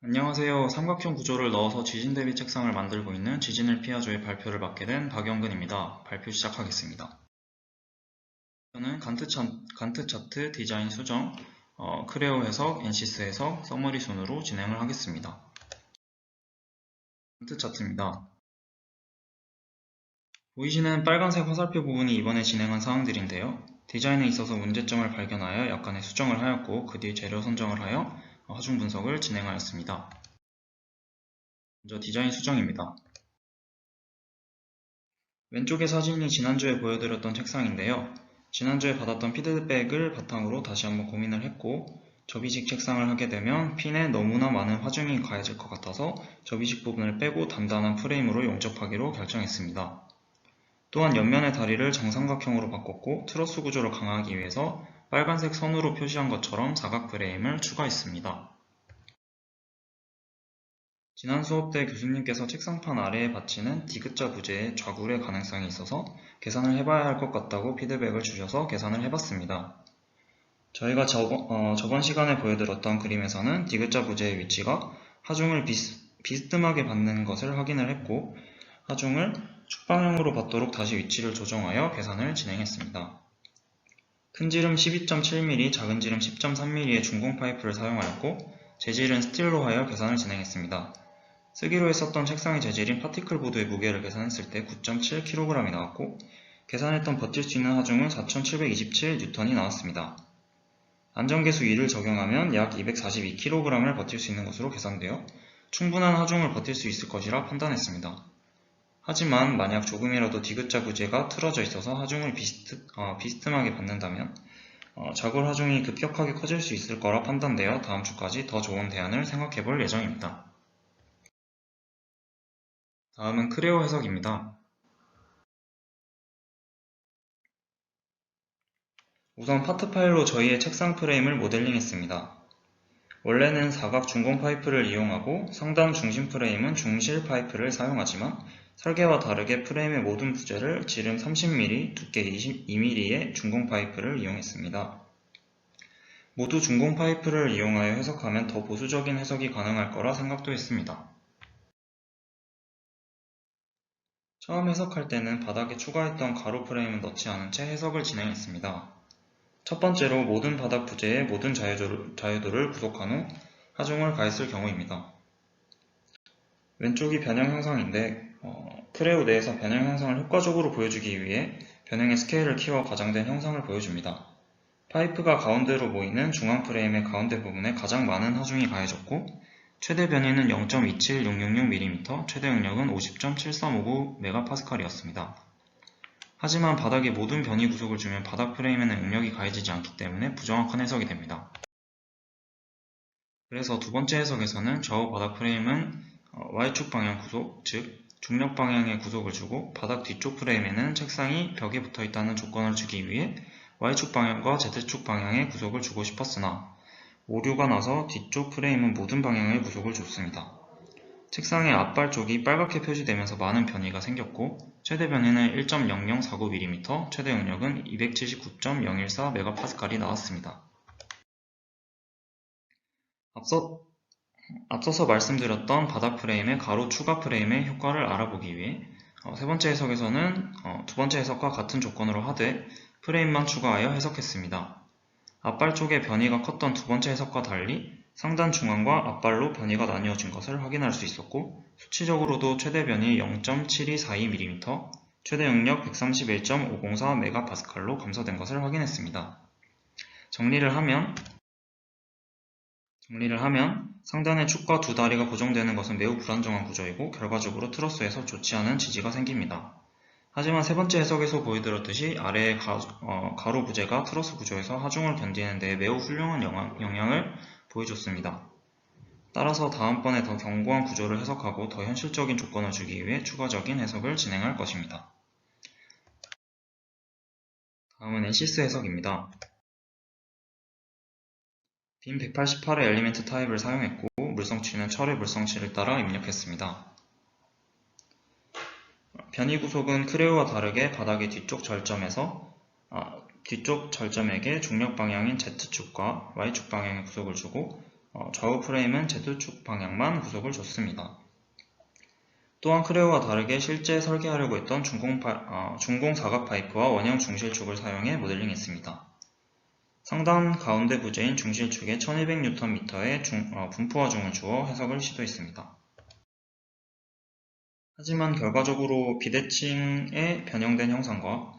안녕하세요. 삼각형 구조를 넣어서 지진 대비 책상을 만들고 있는 지진을 피하조의 발표를 맡게 된 박영근입니다. 발표 시작하겠습니다. 저는 간트 차트, 디자인 수정, 크레오 해석, 엔시스 해석, 서머리 순으로 진행을 하겠습니다. 간트 차트입니다. 보이시는 빨간색 화살표 부분이 이번에 진행한 사항들인데요. 디자인에 있어서 문제점을 발견하여 약간의 수정을 하였고 그 뒤 재료 선정을 하여 하중 분석을 진행하였습니다. 먼저 디자인 수정입니다. 왼쪽의 사진이 지난주에 보여드렸던 책상인데요. 지난주에 받았던 피드백을 바탕으로 다시 한번 고민을 했고 접이식 책상을 하게 되면 핀에 너무나 많은 화중이 가해질 것 같아서 접이식 부분을 빼고 단단한 프레임으로 용접하기로 결정했습니다. 또한 옆면의 다리를 정삼각형으로 바꿨고 트러스 구조를 강화하기 위해서 빨간색 선으로 표시한 것처럼 사각 프레임을 추가했습니다. 지난 수업 때 교수님께서 책상판 아래에 받치는 디귿자 부재에 좌굴의 가능성이 있어서 계산을 해봐야 할 것 같다고 피드백을 주셔서 계산을 해봤습니다. 저희가 저번 시간에 보여드렸던 그림에서는 디귿자 부재의 위치가 하중을 비스듬하게 받는 것을 확인을 했고 하중을 축방향으로 받도록 다시 위치를 조정하여 계산을 진행했습니다. 큰 지름 12.7mm, 작은 지름 10.3mm의 중공 파이프를 사용하였고 재질은 스틸로 하여 계산을 진행했습니다. 쓰기로 했었던 책상의 재질인 파티클 보드의 무게를 계산했을 때 9.7kg이 나왔고 계산했던 버틸 수 있는 하중은 4727N이 나왔습니다. 안전계수 2를 적용하면 약 242kg을 버틸 수 있는 것으로 계산되어 충분한 하중을 버틸 수 있을 것이라 판단했습니다. 하지만 만약 조금이라도 디귿자 부재가 틀어져 있어서 하중을 비스듬하게 받는다면 좌굴 하중이 급격하게 커질 수 있을 거라 판단되어 다음 주까지 더 좋은 대안을 생각해 볼 예정입니다. 다음은 크레오 해석입니다. 우선 파트 파일로 저희의 책상 프레임을 모델링했습니다. 원래는 사각 중공 파이프를 이용하고 상단 중심 프레임은 중실 파이프를 사용하지만 설계와 다르게 프레임의 모든 부재를 지름 30mm, 두께 22mm의 중공 파이프를 이용했습니다. 모두 중공 파이프를 이용하여 해석하면 더 보수적인 해석이 가능할 거라 생각도 했습니다. 처음 해석할 때는 바닥에 추가했던 가로 프레임은 넣지 않은 채 해석을 진행했습니다. 첫 번째로 모든 바닥 부재의 모든 자유도를 구속한 후 하중을 가했을 경우입니다. 왼쪽이 변형 형상인데 크레오 내에서 변형 형상을 효과적으로 보여주기 위해 변형의 스케일을 키워 과장된 형상을 보여줍니다. 파이프가 가운데로 모이는 중앙 프레임의 가운데 부분에 가장 많은 하중이 가해졌고 최대 변이는 0.27666mm, 최대 응력은 50.7359MPa였습니다. 하지만 바닥에 모든 변이 구속을 주면 바닥 프레임에는 응력이 가해지지 않기 때문에 부정확한 해석이 됩니다. 그래서 두 번째 해석에서는 좌우 바닥 프레임은 Y축 방향 구속, 즉 중력 방향의 구속을 주고 바닥 뒤쪽 프레임에는 책상이 벽에 붙어 있다는 조건을 주기 위해 Y축 방향과 Z축 방향의 구속을 주고 싶었으나 오류가 나서 뒤쪽 프레임은 모든 방향의 구속을 줬습니다. 책상의 앞발 쪽이 빨갛게 표시되면서 많은 변이가 생겼고 최대 변이는 1.0049mm, 최대 응력은 279.014MPa이 나왔습니다. 앞서서 말씀드렸던 바닥 프레임의 가로 추가 프레임의 효과를 알아보기 위해 세 번째 해석에서는 두 번째 해석과 같은 조건으로 하되 프레임만 추가하여 해석했습니다. 앞발 쪽의 변이가 컸던 두 번째 해석과 달리 상단 중앙과 앞발로 변이가 나뉘어진 것을 확인할 수 있었고 수치적으로도 최대 변이 0.7242mm, 최대 응력 131.504MPa로 감소된 것을 확인했습니다. 정리를 하면 상단의 축과 두 다리가 고정되는 것은 매우 불안정한 구조이고 결과적으로 트러스에서 좋지 않은 지지가 생깁니다. 하지만 세 번째 해석에서 보여드렸듯이 아래의 가로 부재가 트러스 구조에서 하중을 견디는 데 매우 훌륭한 영향을 보여줬습니다. 따라서 다음번에 더 견고한 구조를 해석하고 더 현실적인 조건을 주기 위해 추가적인 해석을 진행할 것입니다. 다음은 엔시스 해석입니다. 빔 188의 엘리멘트 타입을 사용했고 물성치는 철의 물성치를 따라 입력했습니다. 변이 구속은 크레오와 다르게 바닥의 뒤쪽 절점에게 중력 방향인 Z축과 Y축 방향의 구속을 주고 좌우 프레임은 Z축 방향만 구속을 줬습니다. 또한 크레오와 다르게 실제 설계하려고 했던 중공 사각 파이프와 원형 중실축을 사용해 모델링했습니다. 상단 가운데 부재인 중실축에 1200Nm의 분포 하중을 주어 해석을 시도했습니다. 하지만 결과적으로 비대칭의 변형된 형상과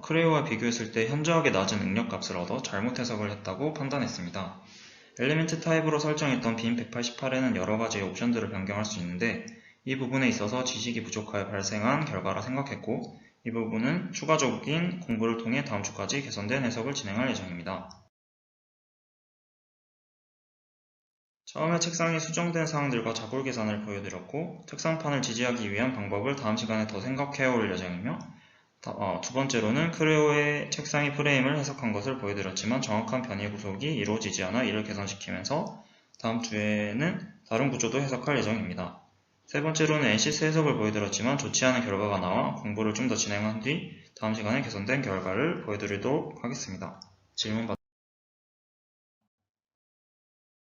크레오와 비교했을 때 현저하게 낮은 응력값을 얻어 잘못 해석을 했다고 판단했습니다. 엘리멘트 타입으로 설정했던 빔 188에는 여러가지의 옵션들을 변경할 수 있는데 이 부분에 있어서 지식이 부족하여 발생한 결과라 생각했고 이 부분은 추가적인 공부를 통해 다음 주까지 개선된 해석을 진행할 예정입니다. 처음에 책상에 수정된 사항들과 자골 계산을 보여드렸고 책상판을 지지하기 위한 방법을 다음 시간에 더 생각해 올 예정이며 두 번째로는 크레오의 책상의 프레임을 해석한 것을 보여드렸지만 정확한 변이 구속이 이루어지지 않아 이를 개선시키면서 다음 주에는 다른 구조도 해석할 예정입니다. 세 번째로는 NCS 해석을 보여드렸지만 좋지 않은 결과가 나와 공부를 좀 더 진행한 뒤 다음 시간에 개선된 결과를 보여드리도록 하겠습니다. 질문 받